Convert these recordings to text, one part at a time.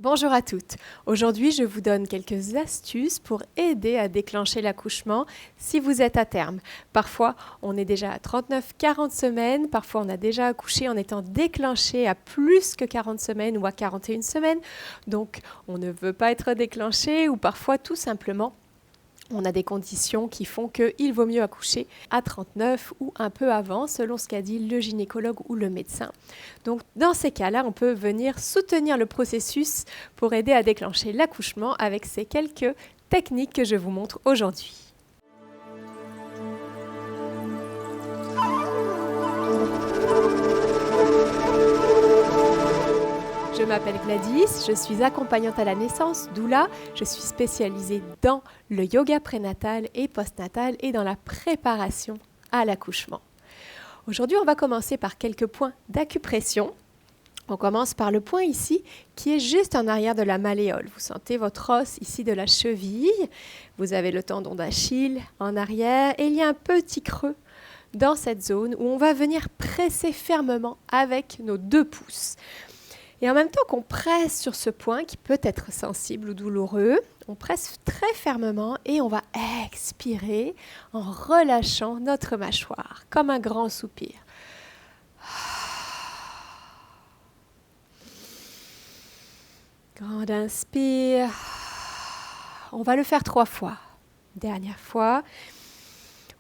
Bonjour à toutes. Aujourd'hui, je vous donne quelques astuces pour aider à déclencher l'accouchement si vous êtes à terme. Parfois, on est déjà à 39-40 semaines, parfois on a déjà accouché en étant déclenché à plus que 40 semaines ou à 41 semaines. Donc, on ne veut pas être déclenché ou parfois tout simplement on a des conditions qui font qu'il vaut mieux accoucher à 39 ou un peu avant, selon ce qu'a dit le gynécologue ou le médecin. Donc, dans ces cas-là, on peut venir soutenir le processus pour aider à déclencher l'accouchement avec ces quelques techniques que je vous montre aujourd'hui. Je m'appelle Gladys, je suis accompagnante à la naissance, doula. Je suis spécialisée dans le yoga prénatal et postnatal et dans la préparation à l'accouchement. Aujourd'hui, on va commencer par quelques points d'acupression. On commence par le point ici qui est juste en arrière de la malléole. Vous sentez votre os ici de la cheville. Vous avez le tendon d'Achille en arrière et il y a un petit creux dans cette zone où on va venir presser fermement avec nos 2 pouces. Et en même temps qu'on presse sur ce point qui peut être sensible ou douloureux, on presse très fermement et on va expirer en relâchant notre mâchoire, comme un grand soupir. Grand inspire. On va le faire 3 fois. Dernière fois.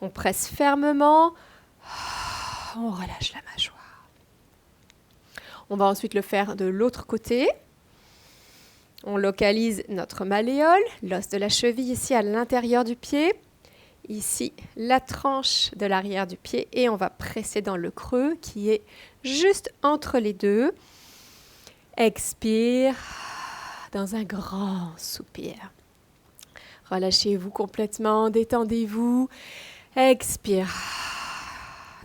On presse fermement. On relâche la mâchoire. On va ensuite le faire de l'autre côté. On localise notre malléole, l'os de la cheville ici à l'intérieur du pied. Ici, la tranche de l'arrière du pied et on va presser dans le creux qui est juste entre les deux. Expire dans un grand soupir. Relâchez-vous complètement, détendez-vous. Expire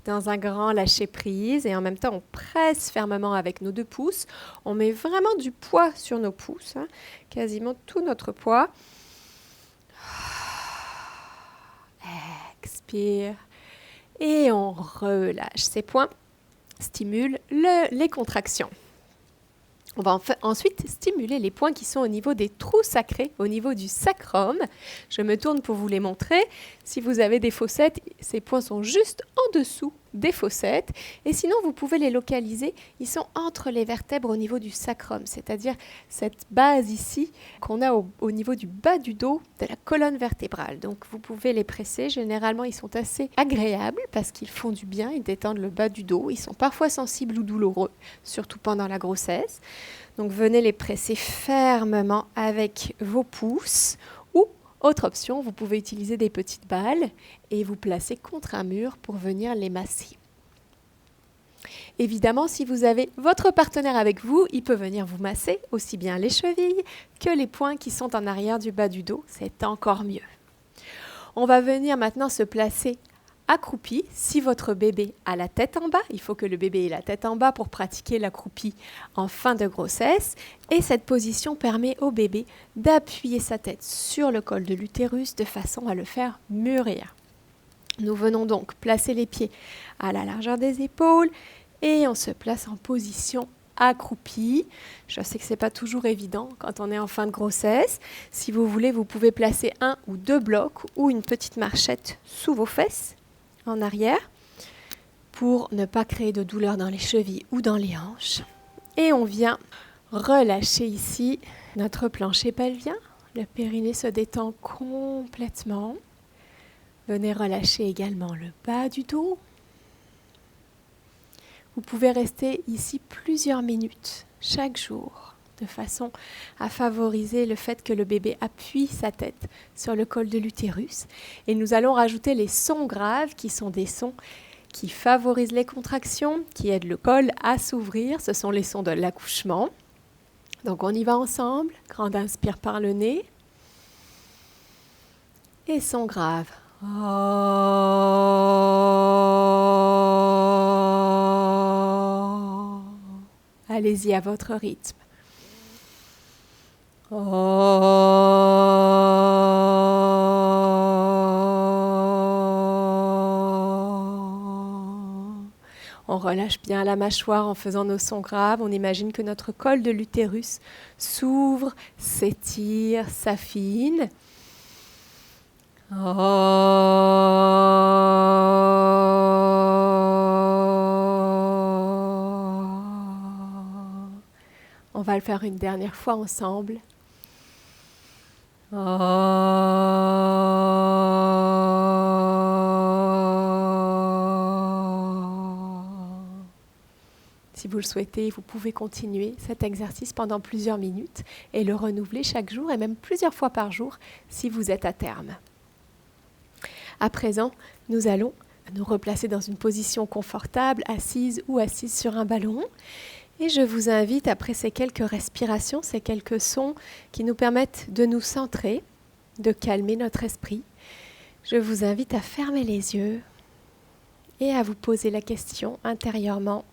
dans un grand lâcher-prise et en même temps, on presse fermement avec nos 2 pouces. On met vraiment du poids sur nos pouces, quasiment tout notre poids. Expire et on relâche. Ces points stimulent les contractions. On va ensuite stimuler les points qui sont au niveau des trous sacrés, au niveau du sacrum. Je me tourne pour vous les montrer. Si vous avez des fossettes, ces points sont juste en dessous des fossettes. Et sinon, vous pouvez les localiser. Ils sont entre les vertèbres au niveau du sacrum, c'est-à-dire cette base ici qu'on a au niveau du bas du dos de la colonne vertébrale. Donc, vous pouvez les presser. Généralement, ils sont assez agréables parce qu'ils font du bien. Ils détendent le bas du dos. Ils sont parfois sensibles ou douloureux, surtout pendant la grossesse. Donc, venez les presser fermement avec vos pouces ou, autre option, vous pouvez utiliser des petites balles et vous placer contre un mur pour venir les masser. Évidemment, si vous avez votre partenaire avec vous, il peut venir vous masser aussi bien les chevilles que les points qui sont en arrière du bas du dos. C'est encore mieux. On va venir maintenant se placer accroupi. Si votre bébé a la tête en bas, il faut que le bébé ait la tête en bas pour pratiquer l'accroupi en fin de grossesse. Et cette position permet au bébé d'appuyer sa tête sur le col de l'utérus de façon à le faire mûrir. Nous venons donc placer les pieds à la largeur des épaules et on se place en position accroupi. Je sais que ce n'est pas toujours évident quand on est en fin de grossesse. Si vous voulez, vous pouvez placer 1 ou 2 blocs ou une petite marchette sous vos fesses en arrière pour ne pas créer de douleur dans les chevilles ou dans les hanches. Et on vient relâcher ici notre plancher pelvien. Le périnée se détend complètement. Venez relâcher également le bas du dos. Vous pouvez rester ici plusieurs minutes chaque jour de façon à favoriser le fait que le bébé appuie sa tête sur le col de l'utérus. Et nous allons rajouter les sons graves qui sont des sons qui favorisent les contractions, qui aident le col à s'ouvrir. Ce sont les sons de l'accouchement. Donc on y va ensemble. Grand inspire par le nez. Et son grave. Allez-y à votre rythme. On relâche bien la mâchoire en faisant nos sons graves. On imagine que notre col de l'utérus s'ouvre, s'étire, s'affine. On va le faire une dernière fois ensemble. Si vous le souhaitez, vous pouvez continuer cet exercice pendant plusieurs minutes et le renouveler chaque jour et même plusieurs fois par jour si vous êtes à terme. À présent, nous allons nous replacer dans une position confortable, assise ou assise sur un ballon. Et je vous invite, après ces quelques respirations, ces quelques sons qui nous permettent de nous centrer, de calmer notre esprit, je vous invite à fermer les yeux et à vous poser la question intérieurement.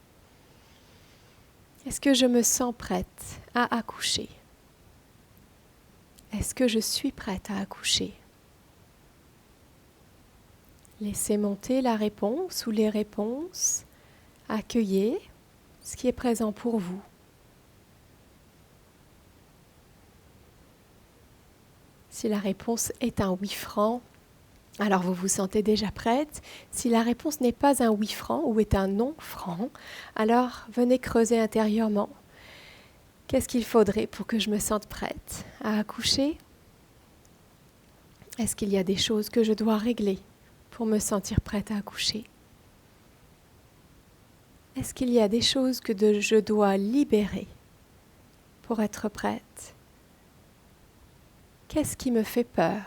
Est-ce que je me sens prête à accoucher? Est-ce que je suis prête à accoucher? Laissez monter la réponse ou les réponses. Accueillez ce qui est présent pour vous. Si la réponse est un oui franc, alors vous vous sentez déjà prête. Si la réponse n'est pas un oui franc ou est un non franc, alors venez creuser intérieurement. Qu'est-ce qu'il faudrait pour que je me sente prête à accoucher? Est-ce qu'il y a des choses que je dois régler pour me sentir prête à accoucher? Est-ce qu'il y a des choses que je dois libérer pour être prête? Qu'est-ce qui me fait peur?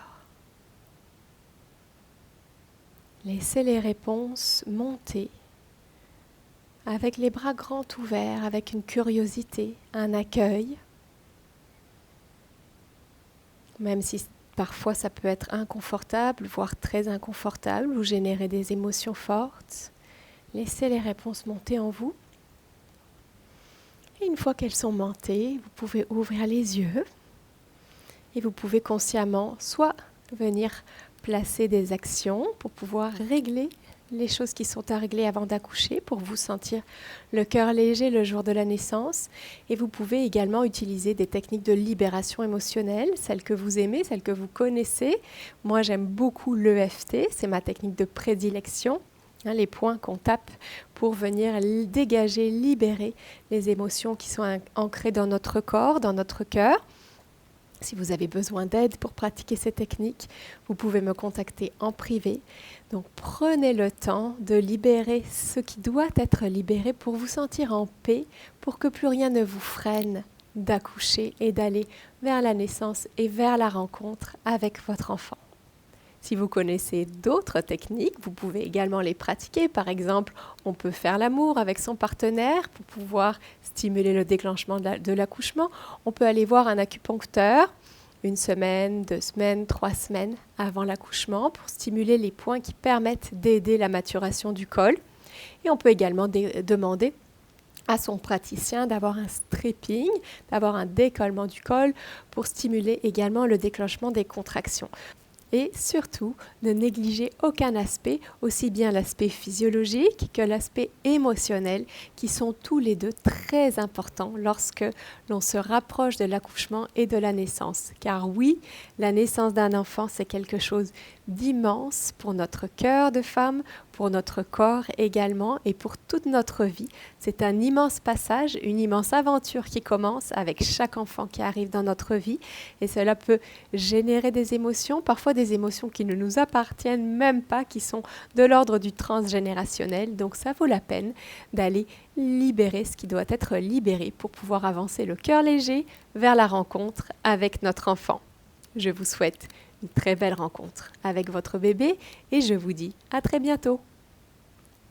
Laissez les réponses monter avec les bras grands ouverts, avec une curiosité, un accueil. Même si parfois ça peut être inconfortable, voire très inconfortable, ou générer des émotions fortes. Laissez les réponses monter en vous. Et une fois qu'elles sont montées, vous pouvez ouvrir les yeux et vous pouvez consciemment soit venir placer des actions pour pouvoir régler les choses qui sont à régler avant d'accoucher, pour vous sentir le cœur léger le jour de la naissance. Et vous pouvez également utiliser des techniques de libération émotionnelle, celles que vous aimez, celles que vous connaissez. Moi, j'aime beaucoup l'EFT, c'est ma technique de prédilection. Les points qu'on tape pour venir dégager, libérer les émotions qui sont ancrées dans notre corps, dans notre cœur. Si vous avez besoin d'aide pour pratiquer ces techniques, vous pouvez me contacter en privé. Donc prenez le temps de libérer ce qui doit être libéré pour vous sentir en paix, pour que plus rien ne vous freine d'accoucher et d'aller vers la naissance et vers la rencontre avec votre enfant. Si vous connaissez d'autres techniques, vous pouvez également les pratiquer. Par exemple, on peut faire l'amour avec son partenaire pour pouvoir stimuler le déclenchement de l'accouchement. On peut aller voir un acupuncteur 1 semaine, 2 semaines, 3 semaines avant l'accouchement pour stimuler les points qui permettent d'aider la maturation du col. Et on peut également demander à son praticien d'avoir un stripping, d'avoir un décollement du col pour stimuler également le déclenchement des contractions. Et surtout, ne négligez aucun aspect, aussi bien l'aspect physiologique que l'aspect émotionnel, qui sont tous les deux très importants lorsque l'on se rapproche de l'accouchement et de la naissance. Car oui, la naissance d'un enfant, c'est quelque chose d'immense pour notre cœur de femme, pour notre corps également et pour toute notre vie. C'est un immense passage, une immense aventure qui commence avec chaque enfant qui arrive dans notre vie et cela peut générer des émotions, parfois des émotions qui ne nous appartiennent même pas, qui sont de l'ordre du transgénérationnel. Donc ça vaut la peine d'aller libérer ce qui doit être libéré pour pouvoir avancer le cœur léger vers la rencontre avec notre enfant. Je vous souhaite une très belle rencontre avec votre bébé et je vous dis à très bientôt.